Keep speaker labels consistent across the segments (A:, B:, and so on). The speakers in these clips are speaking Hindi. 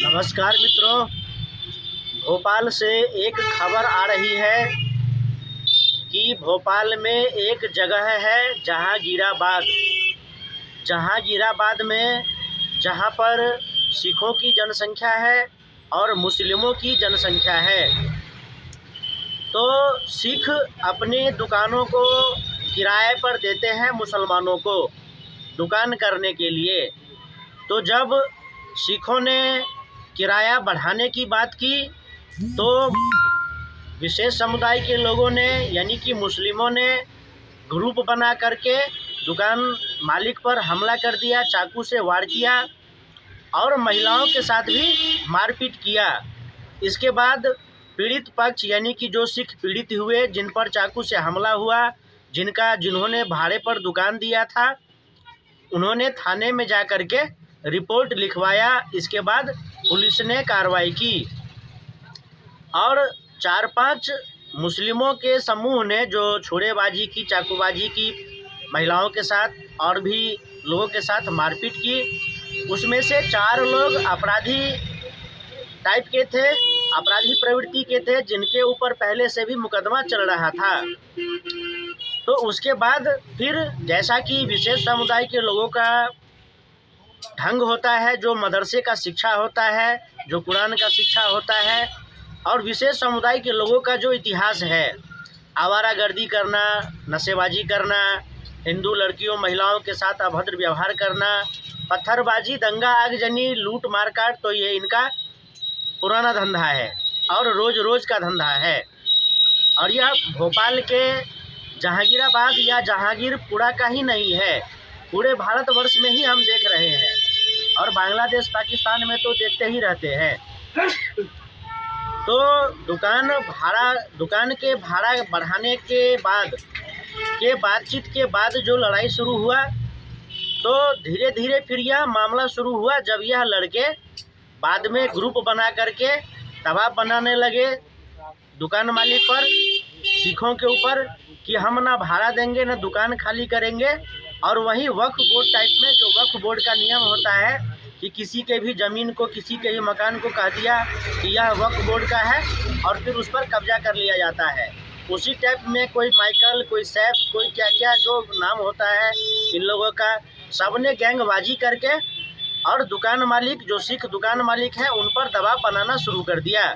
A: नमस्कार मित्रों, भोपाल से एक खबर आ रही है कि भोपाल में एक जगह है जहांगीराबाद में जहां पर सिखों की जनसंख्या है और मुस्लिमों की जनसंख्या है। तो सिख अपनी दुकानों को किराए पर देते हैं मुसलमानों को दुकान करने के लिए। तो जब सिखों ने किराया बढ़ाने की बात की तो विशेष समुदाय के लोगों ने यानी कि मुस्लिमों ने ग्रुप बना करके दुकान मालिक पर हमला कर दिया, चाकू से वार किया और महिलाओं के साथ भी मारपीट किया। इसके बाद पीड़ित पक्ष यानी कि जो सिख पीड़ित हुए, जिन पर चाकू से हमला हुआ, जिन्होंने भाड़े पर दुकान दिया था, उन्होंने थाने में जा कर के रिपोर्ट लिखवाया। इसके बाद पुलिस ने कार्रवाई की और 4-5 मुस्लिमों के समूह ने जो छोरेबाजी की, चाकूबाजी की, महिलाओं के साथ और भी लोगों के साथ मारपीट की। उसमें से 4 लोग अपराधी टाइप के थे, अपराधी प्रवृत्ति के थे, जिनके ऊपर पहले से भी मुकदमा चल रहा था। तो उसके बाद फिर जैसा कि विशेष समुदाय के लोगों का ढंग होता है, जो मदरसे का शिक्षा होता है, जो कुरान का शिक्षा होता है, और विशेष समुदाय के लोगों का जो इतिहास है, आवारागर्दी करना, नशेबाजी करना, हिंदू लड़कियों महिलाओं के साथ अभद्र व्यवहार करना, पत्थरबाजी, दंगा आगजनी, लूट मारकाट, तो ये इनका पुराना धंधा है और रोज़ रोज़ का धंधा है। और यह भोपाल के जहांगीराबाद या जहांगीरपुरा का ही नहीं है, पूरे भारतवर्ष में ही हम देख रहे हैं और बांग्लादेश, पाकिस्तान में तो देखते ही रहते हैं। तो दुकान के भाड़ा बढ़ाने के बाद बातचीत के बाद जो लड़ाई शुरू हुआ, तो धीरे धीरे फिर यह मामला शुरू हुआ जब यह लड़के बाद में ग्रुप बना करके दबाव बनाने लगे दुकान मालिक पर, सिखों के ऊपर, कि हम ना भाड़ा देंगे ना दुकान खाली करेंगे। और वहीं वक्फ बोर्ड टाइप में, जो वक्फ बोर्ड का नियम होता है कि किसी के भी ज़मीन को, किसी के भी मकान को कह दिया कि यह वक्फ बोर्ड का है और फिर उस पर कब्जा कर लिया जाता है। उसी टाइप में कोई माइकल, कोई सैफ, कोई क्या क्या जो नाम होता है इन लोगों का, सब ने गैंगबाजी करके और दुकान मालिक, जो सिख दुकान मालिक हैं, उन पर दबाव बनाना शुरू कर दिया।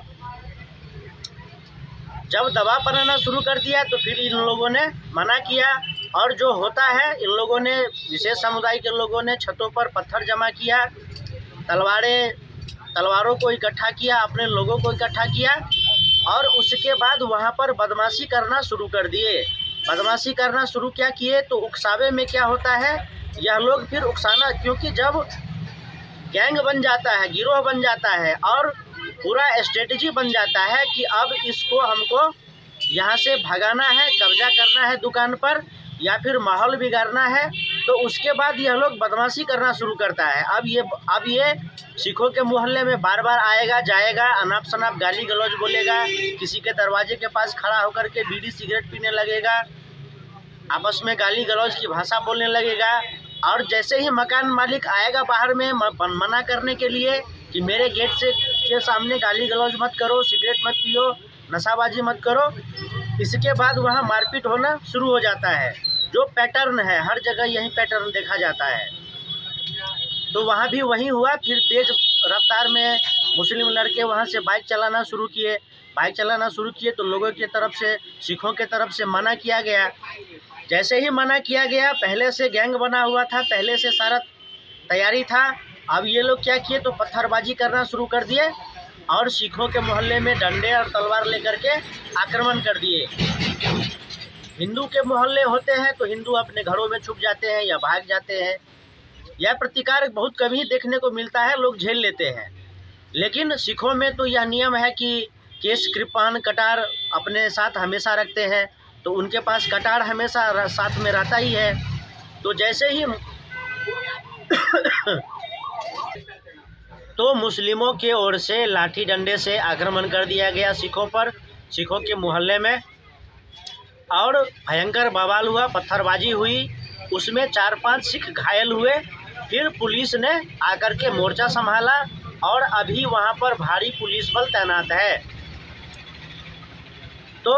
A: जब दबाव बनाना शुरू कर दिया तो फिर इन लोगों ने मना किया और जो होता है, इन लोगों ने, विशेष समुदाय के लोगों ने छतों पर पत्थर जमा किया, तलवारों को इकट्ठा किया, अपने लोगों को इकट्ठा किया और उसके बाद वहाँ पर बदमाशी करना शुरू कर दिए। बदमाशी करना शुरू क्या किए, तो उकसावे में क्या होता है, यह लोग फिर उकसाना, क्योंकि जब गैंग बन जाता है, गिरोह बन जाता है और पूरा स्ट्रेटजी बन जाता है कि अब इसको हमको यहाँ से भगाना है, कब्जा करना है दुकान पर, या फिर माहौल बिगाड़ना है, तो उसके बाद यह लोग बदमाशी करना शुरू करता है। अब ये सिखों के मोहल्ले में बार बार आएगा जाएगा, अनाप शनाप गाली गलौज बोलेगा, किसी के दरवाजे के पास खड़ा होकर के बीड़ी सिगरेट पीने लगेगा, आपस में गाली गलौज की भाषा बोलने लगेगा। और जैसे ही मकान मालिक आएगा बाहर में मना करने के लिए कि मेरे गेट के सामने गाली गलौज मत करो, सिगरेट मत पियो, नशाबाजी मत करो, इसके बाद वहाँ मारपीट होना शुरू हो जाता है। जो पैटर्न है, हर जगह यही पैटर्न देखा जाता है। तो वहाँ भी वही हुआ। फिर तेज़ रफ्तार में मुस्लिम लड़के वहाँ से बाइक चलाना शुरू किए तो लोगों की तरफ से, सिखों के तरफ से मना किया गया। जैसे ही मना किया गया, पहले से गैंग बना हुआ था, पहले से सारा तैयारी था, अब ये लोग क्या किए, तो पत्थरबाजी करना शुरू कर दिए और सिखों के मोहल्ले में डंडे और तलवार लेकर के आक्रमण कर दिए। हिंदू के मोहल्ले होते हैं तो हिंदू अपने घरों में छुप जाते हैं या भाग जाते हैं। यह प्रतिकार बहुत कम ही देखने को मिलता है, लोग झेल लेते हैं। लेकिन सिखों में तो यह नियम है कि केश, कृपान, कटार अपने साथ हमेशा रखते हैं, तो उनके पास कटार हमेशा साथ में रहता ही है। तो जैसे ही तो मुस्लिमों के ओर से लाठी डंडे से आक्रमण कर दिया गया सिखों पर, सिखों के मोहल्ले में, और भयंकर बवाल हुआ, पत्थरबाजी हुई, उसमें 4-5 सिख घायल हुए। फिर पुलिस ने आकर के मोर्चा संभाला और अभी वहाँ पर भारी पुलिस बल तैनात है। तो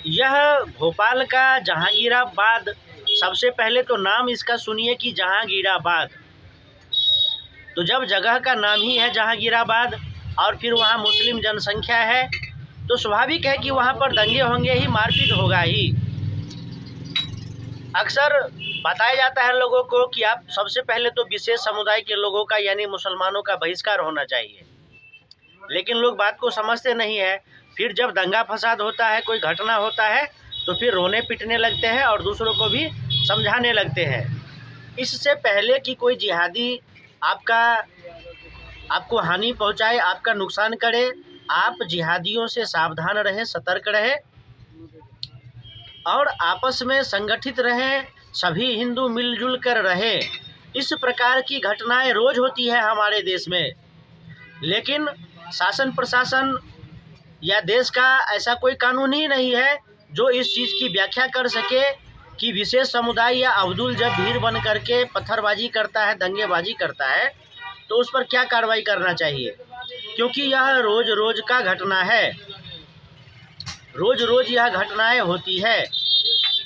A: यह भोपाल का जहांगीराबाद, सबसे पहले तो नाम इसका सुनिए कि जहांगीराबाद। तो जब जगह का नाम ही है जहांगीराबाद और फिर वहाँ मुस्लिम जनसंख्या है, तो स्वाभाविक है कि वहाँ पर दंगे होंगे ही, मारपीट होगा ही। अक्सर बताया जाता है लोगों को कि आप सबसे पहले तो विशेष समुदाय के लोगों का यानी मुसलमानों का बहिष्कार होना चाहिए, लेकिन लोग बात को समझते नहीं है। फिर जब दंगा फसाद होता है, कोई घटना होता है, तो फिर रोने पिटने लगते हैं और दूसरों को भी समझाने लगते हैं। इससे पहले कि कोई जिहादी आपको हानि पहुंचाए, आपका नुकसान करे, आप जिहादियों से सावधान रहें, सतर्क रहें और आपस में संगठित रहें, सभी हिंदू मिलजुल कर रहें। इस प्रकार की घटनाएं रोज़ होती है हमारे देश में, लेकिन शासन प्रशासन या देश का ऐसा कोई कानून ही नहीं है जो इस चीज़ की व्याख्या कर सके कि विशेष समुदाय या अब्दुल जब भीड़ बन करके पत्थरबाजी करता है, दंगेबाजी करता है, तो उस पर क्या कार्रवाई करना चाहिए, क्योंकि यह रोज़ रोज़ का घटना है, रोज़ रोज़ यह घटनाएं होती है।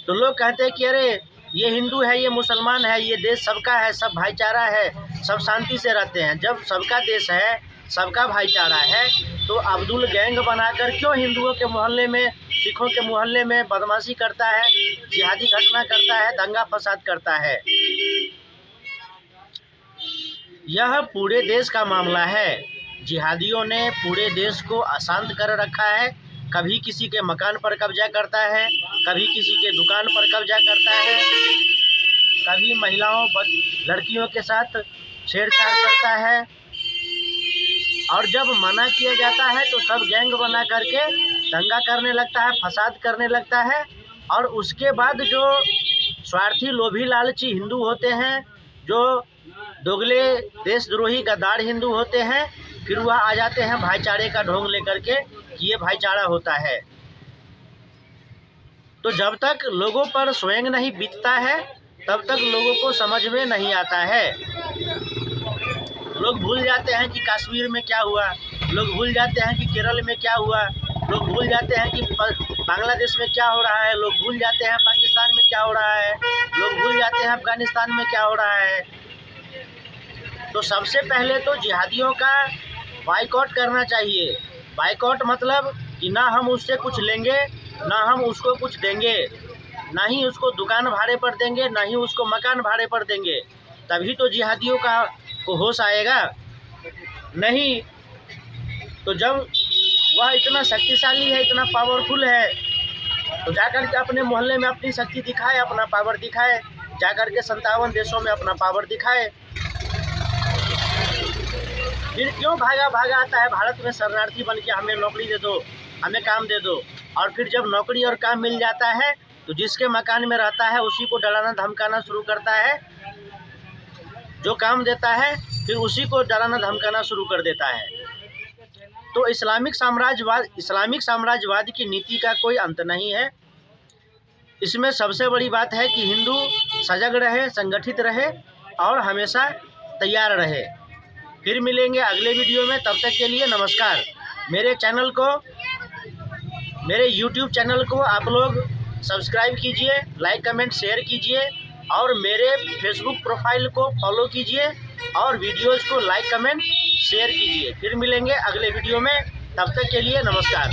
A: तो लोग कहते हैं कि अरे ये हिंदू है, ये मुसलमान है, ये देश सबका है, सब भाईचारा है, सब शांति से रहते हैं। जब सबका देश है, सबका भाईचारा है, तो अब्दुल गैंग बनाकर क्यों हिंदुओं के मोहल्ले में, सिखों के मोहल्ले में बदमाशी करता है, जिहादी घटना करता है, दंगा फसाद करता है? यह पूरे देश का मामला है। जिहादियों ने पूरे देश को अशांत कर रखा है। कभी किसी के मकान पर कब्जा करता है, कभी किसी के दुकान पर कब्जा करता है, कभी महिलाओं लड़कियों के साथ छेड़छाड़ करता है, और जब मना किया जाता है तो सब गैंग बना करके दंगा करने लगता है, फसाद करने लगता है। और उसके बाद जो स्वार्थी, लोभी, लालची हिंदू होते हैं, जो दोगले, देशद्रोही, गद्दार हिंदू होते हैं, फिर वह आ जाते हैं भाईचारे का ढोंग लेकर के कि ये भाईचारा होता है। तो जब तक लोगों पर स्वयं नहीं बीतता है, तब तक लोगों को समझ में नहीं आता है। लोग भूल जाते हैं कि कश्मीर में क्या हुआ, लोग भूल जाते हैं कि केरल में क्या हुआ, लोग भूल जाते हैं कि बांग्लादेश में क्या हो रहा है, लोग भूल जाते हैं पाकिस्तान में क्या हो रहा है, लोग भूल जाते हैं अफगानिस्तान में क्या हो रहा है। तो सबसे पहले तो जिहादियों का बाइकआउट करना चाहिए। बाइकआउट मतलब कि ना हम उससे कुछ लेंगे, ना हम उसको कुछ देंगे, ना ही उसको दुकान भाड़े पर देंगे, ना ही उसको मकान भाड़े पर देंगे। तभी तो जिहादियों को होश आएगा। नहीं तो जब वह इतना शक्तिशाली है, इतना पावरफुल है, तो जाकर के अपने मोहल्ले में अपनी शक्ति दिखाए, अपना पावर दिखाए, जाकर के 57 देशों में अपना पावर दिखाए। फिर क्यों भागा आता है भारत में शरणार्थी बन के, हमें नौकरी दे दो, हमें काम दे दो। और फिर जब नौकरी और काम मिल जाता है तो जिसके मकान में रहता है उसी को डराना धमकाना शुरू करता है, जो काम देता है फिर उसी को डराना धमकाना शुरू कर देता है। तो इस्लामिक साम्राज्यवाद की नीति का कोई अंत नहीं है। इसमें सबसे बड़ी बात है कि हिंदू सजग रहे, संगठित रहे और हमेशा तैयार रहे। फिर मिलेंगे अगले वीडियो में, तब तक के लिए नमस्कार। मेरे YouTube चैनल को आप लोग सब्सक्राइब कीजिए, लाइक कमेंट शेयर कीजिए और मेरे फेसबुक प्रोफाइल को फॉलो कीजिए और वीडियोज़ को लाइक कमेंट शेयर कीजिए। फिर मिलेंगे अगले वीडियो में, तब तक के लिए नमस्कार।